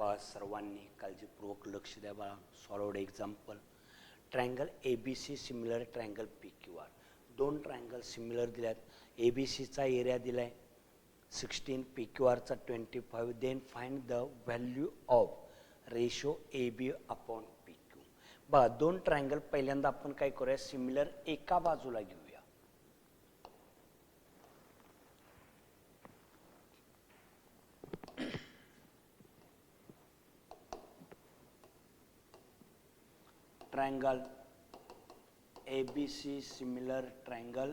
बघा सर्वांनी काळजीपूर्वक लक्ष द्या बघा. Solved example. Triangle ABC similar triangle PQR. दोन ट्रायंगल सिमिलर दिल्यात. ABCचा एरिया दिलाय 16, PQRचा 25. Then find the value of ratio AB upon PQ. बघा दोन ट्रायंगल पहिल्यांदा आपण काय करूया, सिमिलर एका बाजूला घेऊया. Triangle ABC similar triangle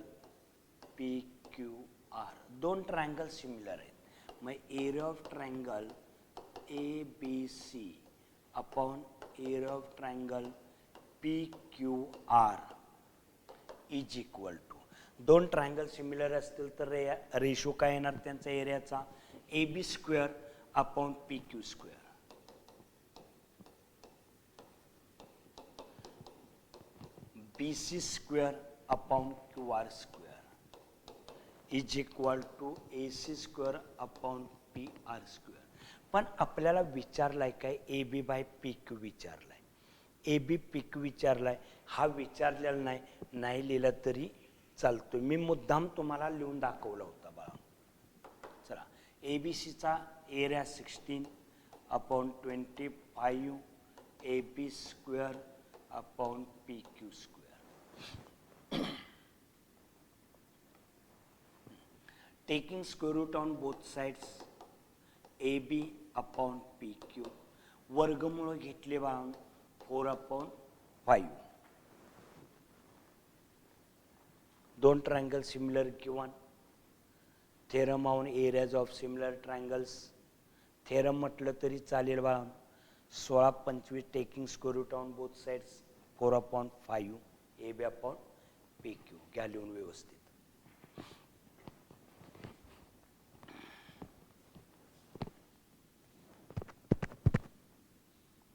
PQR. दोन ट्रायंगल सिमिलर आहेत. मग area of triangle ABC upon area of triangle PQR is equal to. दोन ट्रायंगल सिमिलर असतील तर रेशो काय येणार त्यांचा एरियाचा, AB square upon PQ square. BC square upon QR square is equal to AC square upon PR square. पण आपल्याला विचारलाय काय, AB बाय PQ विचारलाय. AB PQ विचारलाय. हा विचारलेला नाही लिहिला तरी चालतो. मी मुद्दाम तुम्हाला लिहून दाखवला होता बघा. चला, ABCचा area 16 upon 25 AB square upon PQ square. Taking square root on both sides, AB upon PQ. वर्गमूळ घेतले बा 4 upon 5. दोन triangle similar given. Theorem on areas of similar triangles. Theorem म्हटलं तरी चालेल बा. 16, 25 taking square root on both sides 4 upon 5 AB upon PQ. घ्या लिहून व्यवस्थित.